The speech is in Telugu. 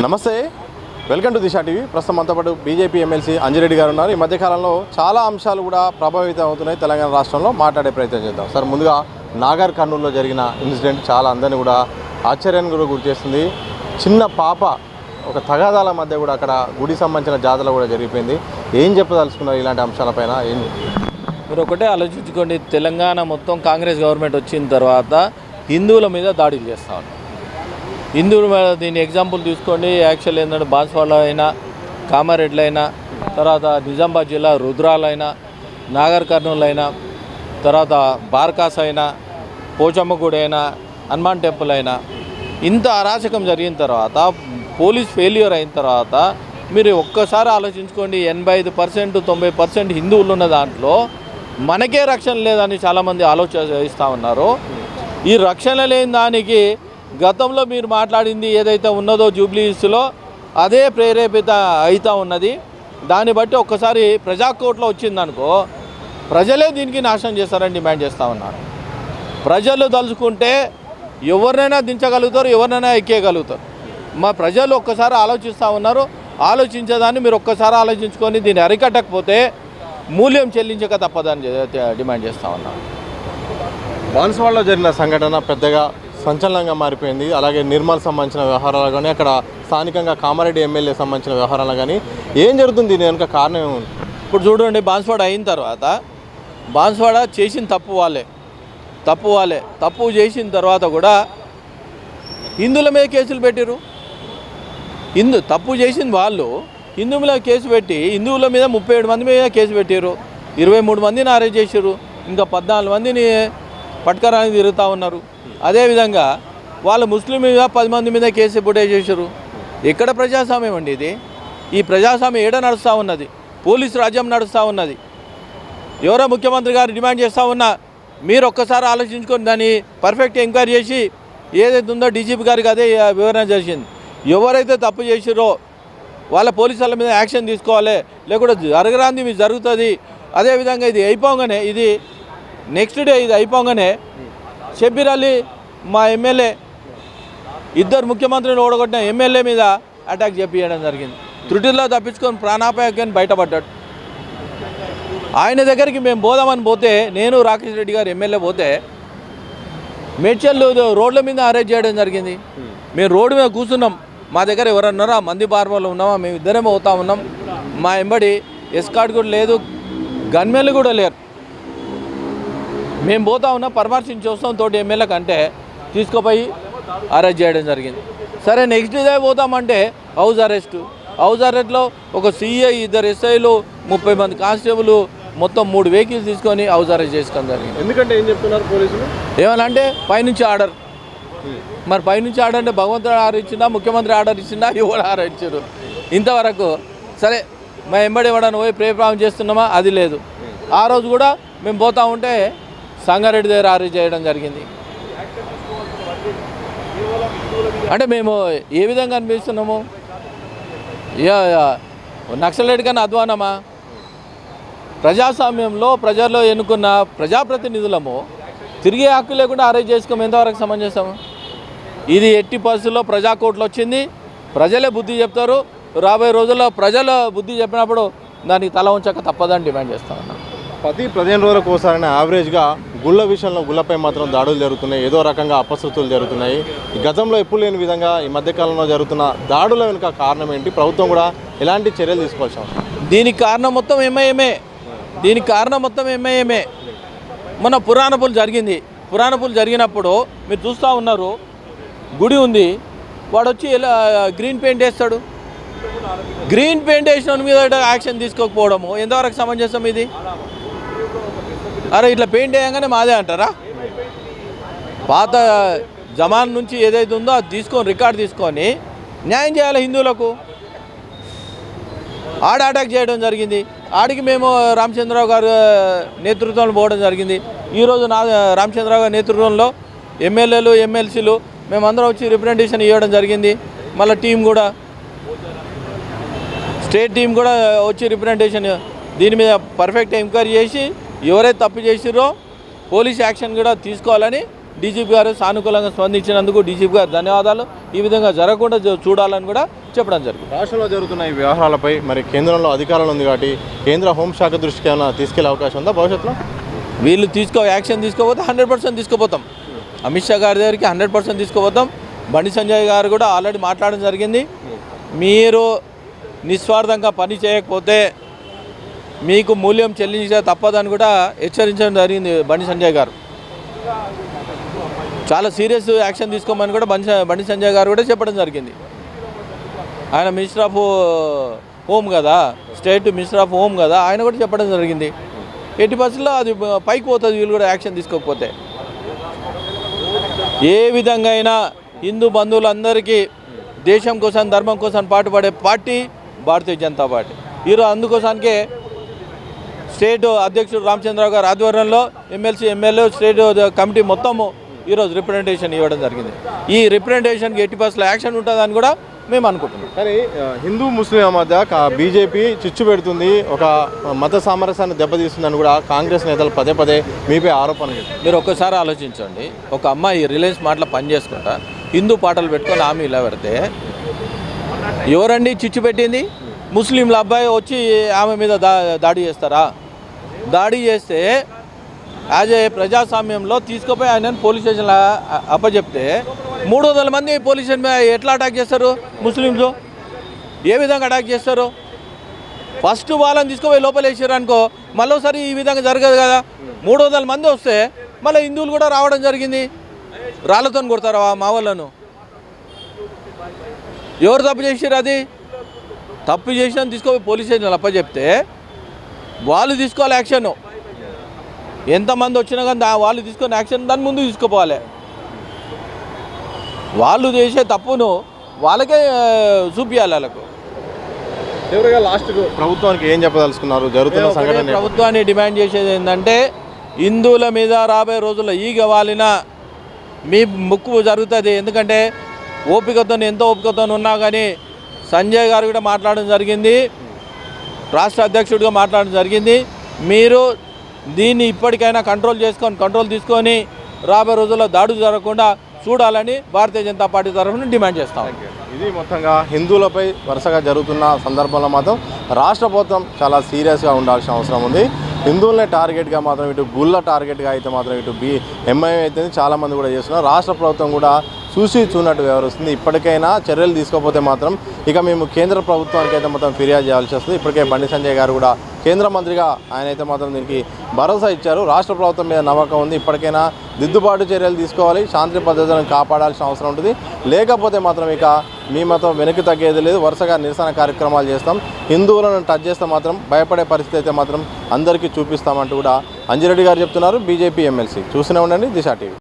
నమస్తే, వెల్కమ్ టు దిశా టీవీ. ప్రస్తుతం అంతా పాటు బీజేపీ ఎమ్మెల్సీ అంజిరెడ్డి గారు ఉన్నారు. ఈ మధ్యకాలంలో చాలా అంశాలు కూడా ప్రభావితం అవుతున్నాయి తెలంగాణ రాష్ట్రంలో. మాట్లాడే ప్రయత్నం చేద్దాం. సార్, ముందుగా నాగర్ కర్నూలులో జరిగిన ఇన్సిడెంట్ చాలా అందరినీ కూడా ఆశ్చర్యాన్ని కూడా గురి చేస్తుంది. చిన్న పాప ఒక తగాదాల మధ్య కూడా అక్కడ గుడి సంబంధించిన జాతర కూడా జరిగిపోయింది. ఏం చెప్పదలుచుకున్నారు ఇలాంటి అంశాలపైన? మీరు ఒకటే ఆలోచించుకోండి, తెలంగాణ మొత్తం కాంగ్రెస్ గవర్నమెంట్ వచ్చిన తర్వాత హిందువుల మీద దాడులు చేస్తూ ఉన్నారు. హిందువుల మీద దీని ఎగ్జాంపుల్ తీసుకోండి. యాక్చువల్ ఏంటంటే బాన్స్వాడ అయినా, కామారెడ్డి అయినా, తర్వాత నిజామాబాద్ జిల్లా రుద్రాలు అయినా, నాగర్ కర్నూలు అయినా, తర్వాత బార్కాస్ అయినా, పోచమ్మగూడ అయినా, హనుమాన్ టెంపుల్ అయినా, ఇంత అరాచకం జరిగిన తర్వాత, పోలీస్ ఫెయిల్యూర్ అయిన తర్వాత మీరు ఒక్కసారి ఆలోచించుకోండి. 85% 90% హిందువులు ఉన్న దాంట్లో మనకే రక్షణ లేదని చాలామంది ఆలోచిస్తూ ఉన్నారు. ఈ రక్షణ లేని దానికి గతంలో మీరు మాట్లాడింది ఏదైతే ఉన్నదో జూబ్లీస్లో అదే ప్రేరేపిత అవుతూ ఉన్నది. దాన్ని బట్టి ఒక్కసారి ప్రజాకోర్టులో వచ్చిందనుకో ప్రజలే దీనికి నాశనం చేస్తారని డిమాండ్ చేస్తూ ఉన్నారు. ప్రజలు తలుచుకుంటే ఎవరినైనా దించగలుగుతారు, ఎవరినైనా ఎక్కేయగలుగుతారు. మా ప్రజలు ఒక్కసారి ఆలోచిస్తూ ఉన్నారు. ఆలోచించేదాన్ని మీరు ఒక్కసారి ఆలోచించుకొని దీన్ని అరికట్టకపోతే మూల్యం చెల్లించక తప్పదని డిమాండ్ చేస్తూ ఉన్నాను. బాన్స్వాడలో జరిగిన సంఘటన పెద్దగా సంచలనంగా మారిపోయింది. అలాగే నిర్మల్ సంబంధించిన వ్యవహారాలు కానీ, అక్కడ స్థానికంగా కామారెడ్డి ఎమ్మెల్యే సంబంధించిన వ్యవహారాలు కానీ ఏం జరుగుతుంది? దీని వెనుక కారణం ఏముంది? ఇప్పుడు చూడండి, బాన్స్వాడ అయిన తర్వాత బాన్స్వాడ చేసిన తప్పు వాళ్ళే తప్పు చేసిన తర్వాత కూడా హిందువుల మీద కేసులు పెట్టారు. తప్పు చేసిన వాళ్ళు హిందువుల కేసు పెట్టి హిందువుల మీద 37 మంది మీద కేసు పెట్టారు. 23 మందిని అరెస్ట్ చేశారు. ఇంకా 14 మందిని పట్టుకరానికి తిరుగుతూ ఉన్నారు. అదేవిధంగా వాళ్ళు ముస్లిం మీద 10 మంది మీద కేసు బుటే చేశారు. ఎక్కడ ప్రజాస్వామ్యం అండి ఇది? ఈ ప్రజాస్వామ్యం ఏడ నడుస్తూ ఉన్నది? పోలీసు రాజ్యం నడుస్తూ ఉన్నది. ఎవరో ముఖ్యమంత్రి గారు డిమాండ్ చేస్తూ ఉన్నా మీరు ఒక్కసారి ఆలోచించుకొని దాన్ని పర్ఫెక్ట్ ఎంక్వైరీ చేసి ఏదైతే ఉందో డీజీపీ గారికి అదే వివరణ చేసింది. ఎవరైతే తప్పు చేసిరో వాళ్ళ పోలీసుల మీద యాక్షన్ తీసుకోవాలి, లేకుంటే జరగరాంది మీకు జరుగుతుంది. అదేవిధంగా ఇది అయిపోగానే, ఇది నెక్స్ట్ డే ఇది అయిపోగానే షబ్బీర్ అలీ మా ఎమ్మెల్యే, ఇద్దరు ముఖ్యమంత్రిని ఓడగొట్టిన ఎమ్మెల్యే మీద అటాక్ చేపించడం జరిగింది. త్రుటిలో తప్పించుకొని ప్రాణాపాయాన్ని బయటపడ్డాడు. ఆయన దగ్గరికి మేము పోదామని పోతే, నేను రాకేష్ రెడ్డి గారు ఎమ్మెల్యే పోతే మేడ్చల్ రోడ్ల మీద అరెస్ట్ చేయడం జరిగింది. మేము రోడ్డు మీద కూర్చున్నాం. మా దగ్గర ఎవరన్నారో ఆ మంది బార్బర్లో ఉన్నామా, మేము ఇద్దరే పోతా ఉన్నాం. మా ఎంబడి ఎస్కార్ట్ కూడా లేదు, గన్మెన్లు కూడా లేరు. మేము పోతా ఉన్నాం, పరామర్శించి వస్తాం తోటి ఎమ్మెల్యే కంటే తీసుకుపోయి అరెస్ట్ చేయడం జరిగింది. సరే, నెక్స్ట్ డే పోతామంటే హౌస్ అరెస్ట్లో ఒక సిఐ, 2 ఎస్ఐలు, 30 మంది కానిస్టేబుల్, మొత్తం 3 వెహికల్స్ తీసుకొని హౌస్ అరెస్ట్ చేసుకోవడం జరిగింది. ఎందుకంటే ఏం చెప్తున్నారు పోలీసులు? ఏమనంటే పైనుంచి ఆర్డర్. మరి పైనుంచి ఆర్డర్ అంటే భగవంతుడు ఆర్డర్ ఇచ్చిందా, ముఖ్యమంత్రి ఆర్డర్ ఇచ్చిందా, ఎవరు ఆర్డర్ ఇచ్చారు? ఇంతవరకు సరే మా ఎంబడి ఇవ్వడానికి పోయి ప్రేప్రామం చేస్తున్నామా, అది లేదు. ఆ రోజు కూడా మేము పోతా ఉంటే సంగారెడ్డి దగ్గర అరెస్ట్ చేయడం జరిగింది. అంటే మేము ఏ విధంగా అనిపిస్తున్నాము? నక్సలైట్ కన్నా అధ్వానమా? ప్రజాస్వామ్యంలో ప్రజల్లో ఎన్నుకున్న ప్రజాప్రతినిధులము తిరిగే హక్కు లేకుండా అరెస్ట్ చేసుకోము ఎంతవరకు సమంజసము? ఇది ఎట్టి పరిస్థితుల్లో ప్రజాకోర్టులో వచ్చింది. ప్రజలే బుద్ధి చెప్తారు. రాబోయే రోజుల్లో ప్రజలు బుద్ధి చెప్పినప్పుడు దానికి తల ఉంచక తప్పదని డిమాండ్ చేస్తా ఉన్నాను. ప్రతి 15 రోజులకు ఒకసారి యావరేజ్గా గుళ్ళ విషయంలో గుళ్ళపై మాత్రం దాడులు జరుగుతున్నాయి. ఏదో రకంగా అపశృతులు జరుగుతున్నాయి. ఈ గతంలో ఎప్పుడు లేని విధంగా ఈ మధ్యకాలంలో జరుగుతున్న దాడుల వెనుక కారణం ఏంటి? ప్రభుత్వం కూడా ఎలాంటి చర్యలు తీసుకోవాల్సి అవసరం? దీనికి కారణం మొత్తం ఎంఐఎంఏ. మొన్న పురాణపులు జరిగినప్పుడు మీరు చూస్తూ ఉన్నారు, గుడి ఉంది, వాడు వచ్చి ఎలా గ్రీన్ పెయింట్ వేస్తాడు. గ్రీన్ పెయింట్ వేసిన మీద యాక్షన్ తీసుకోకపోవడము ఎంతవరకు సమంజసం ఇది? అరే, ఇట్లా పెయింట్ వేయగానే మాదే అంటారా? పాత జమాన్ నుంచి ఏదైతే ఉందో అది రికార్డు తీసుకొని న్యాయం చేయాలి హిందువులకు. అటాక్ చేయడం జరిగింది. ఆడికి మేము రామచంద్రరావు గారు నేతృత్వంలో పోవడం జరిగింది. ఈరోజు రామచంద్రరావు గారి నేతృత్వంలో ఎమ్మెల్యేలు, ఎమ్మెల్సీలు మేమందరం వచ్చి రిప్రజెంటేషన్ ఇవ్వడం జరిగింది. మళ్ళీ స్టేట్ టీం కూడా వచ్చి రిప్రజెంటేషన్ దీని మీద పర్ఫెక్ట్ ఎంక్వైరీ చేసి ఎవరైతే తప్పు చేసిరో పోలీస్ యాక్షన్ కూడా తీసుకోవాలని డీజీపీ గారు సానుకూలంగా స్పందించినందుకు డీజీపీ గారు ధన్యవాదాలు. ఈ విధంగా జరగకుండా చూడాలని కూడా చెప్పడం జరిగింది. రాష్ట్రంలో జరుగుతున్న ఈ వ్యవహారాలపై మరి కేంద్రంలో అధికారంలో ఉంది కాబట్టి కేంద్ర హోంశాఖ దృష్టికి ఏమైనా తీసుకెళ్లే అవకాశం ఉందా భవిష్యత్తులో? వీళ్ళు యాక్షన్ తీసుకోపోతే 100% తీసుకుపోతాం. అమిత్ షా గారి దగ్గరికి 100% తీసుకుపోతాం. బండి సంజయ్ గారు కూడా ఆల్రెడీ మాట్లాడడం జరిగింది. మీరు నిస్వార్థంగా పని చేయకపోతే మీకు మూల్యం చెల్లించే తప్పదని కూడా హెచ్చరించడం జరిగింది బండి సంజయ్ గారు. చాలా సీరియస్ యాక్షన్ తీసుకోమని కూడా బండి సంజయ్ గారు కూడా చెప్పడం జరిగింది. ఆయన మినిస్టర్ ఆఫ్ హోమ్ కదా, స్టేట్ మినిస్టర్ ఆఫ్ హోమ్ కదా, ఆయన కూడా చెప్పడం జరిగింది. 80% అది పైకి పోతుంది వీళ్ళు కూడా యాక్షన్ తీసుకోకపోతే. ఏ విధంగా అయినా హిందూ బంధువులందరికీ దేశం కోసం ధర్మం కోసం పాటుపడే పార్టీ భారతీయ జనతా పార్టీ. ఈరోజు అందుకోసానికే స్టేట్ అధ్యక్షుడు రామచంద్రరావు గారు ఆధ్వర్యంలో ఎమ్మెల్సీ ఎమ్మెల్యే స్టేట్ కమిటీ మొత్తము ఈరోజు రిప్రజెంటేషన్ ఇవ్వడం జరిగింది. ఈ రిప్రజెంటేషన్కి 80% యాక్షన్ ఉంటుందని కూడా మేము అనుకుంటున్నాం. కానీ హిందూ ముస్లింల మధ్య బీజేపీ చిచ్చు పెడుతుంది, ఒక మత సామరస్యాన్ని దెబ్బతీస్తుందని కూడా కాంగ్రెస్ నేతలు పదే పదే మీపై ఆరోపణలు చేస్తారు. మీరు ఒక్కసారి ఆలోచించండి. ఒక అమ్మాయి రిలయన్స్ మాటలో పని చేసుకుంటా హిందూ పాటలు పెట్టుకొని ఆమె ఇలా పెడితే ఎవరండి చిచ్చు పెట్టింది? ముస్లింల అబ్బాయి వచ్చి ఆమె మీద దాడి చేస్తారా? దాడి చేస్తే యాజ్ ఏ ప్రజాస్వామ్యంలో తీసుకుపోయి ఆయన పోలీస్ స్టేషన్లో అప్పచెప్తే 300 మంది పోలీస్ స్టేషన్ మీద ఎట్లా అటాక్ చేస్తారు? ముస్లింలు ఏ విధంగా అటాక్ చేస్తారు? ఫస్ట్ వాళ్ళని తీసుకుపోయి లోపల వేసారు అనుకో, మళ్ళీసారి ఈ విధంగా జరగదు కదా. 300 మంది వస్తే మళ్ళీ హిందువులు కూడా రావడం జరిగింది. రాళ్ళతో కొడతారు మా వాళ్ళను. ఎవరు తప్పు చేసారు? అది తప్పు చేసిన తీసుకుపోయి పోలీస్ స్టేషన్లో అప్పచెప్తే వాళ్ళు తీసుకోవాలి యాక్షన్. ఎంతమంది వచ్చినా కానీ వాళ్ళు తీసుకొని యాక్షన్ దాని ముందు తీసుకుపోవాలి. వాళ్ళు చేసే తప్పును వాళ్ళకే చూపించాలి. వాళ్ళకు చివరిగా లాస్ట్ ప్రభుత్వానికి ఏం చెప్పదలుచుకున్నారు జరుగుతున్న సంఘటన? ప్రభుత్వాన్ని డిమాండ్ చేసేది ఏంటంటే హిందువుల మీద రాబోయే రోజుల్లో ఈగ వాలిన మీ ముక్కు జరుగుతుంది. ఎందుకంటే ఎంతో ఓపికతో ఉన్నా కానీ సంజయ్ గారు కూడా మాట్లాడడం జరిగింది, రాష్ట్ర అధ్యక్షుడిగా మాట్లాడడం జరిగింది. మీరు దీన్ని ఇప్పటికైనా కంట్రోల్ తీసుకొని రాబోయే రోజుల్లో దాడులు జరగకుండా చూడాలని భారతీయ జనతా పార్టీ తరఫున డిమాండ్ చేస్తాం. ఇది మొత్తంగా హిందువులపై వరుసగా జరుగుతున్న సందర్భంలో మాత్రం రాష్ట్ర ప్రభుత్వం చాలా సీరియస్గా ఉండాల్సిన అవసరం ఉంది. హిందువులనే టార్గెట్గా మాత్రం ఇటు గుళ్ళ టార్గెట్గా అయితే మాత్రం ఇటు ఎంఐఎం అయితే చాలామంది కూడా చేస్తున్నారు. రాష్ట్ర ప్రభుత్వం కూడా చూసినట్టు వ్యవహరిస్తుంది. ఇప్పటికైనా చర్యలు తీసుకోకపోతే మాత్రం ఇక మేము కేంద్ర ప్రభుత్వానికి అయితే మాత్రం ఫిర్యాదు చేయాల్సి వస్తుంది. ఇప్పటికే బండి సంజయ్ గారు కూడా కేంద్ర మంత్రిగా ఆయన అయితే మాత్రం దీనికి భరోసా ఇచ్చారు. రాష్ట్ర ప్రభుత్వం మీద నమ్మకం ఉంది. ఇప్పటికైనా దిద్దుబాటు చర్యలు తీసుకోవాలి, శాంతి పద్ధతులను కాపాడాల్సిన అవసరం ఉంటుంది. లేకపోతే మాత్రం ఇక మీ మతం వెనక్కి తగ్గేది లేదు. వరుసగా నిరసన కార్యక్రమాలు చేస్తాం. హిందువులను టచ్ చేస్తే మాత్రం భయపడే పరిస్థితి అయితే మాత్రం అందరికీ చూపిస్తామంటూ కూడా అంజిరెడ్డి గారు చెప్తున్నారు, బీజేపీ ఎమ్మెల్సీ. చూస్తూనే ఉండండి దిశ టీవీ.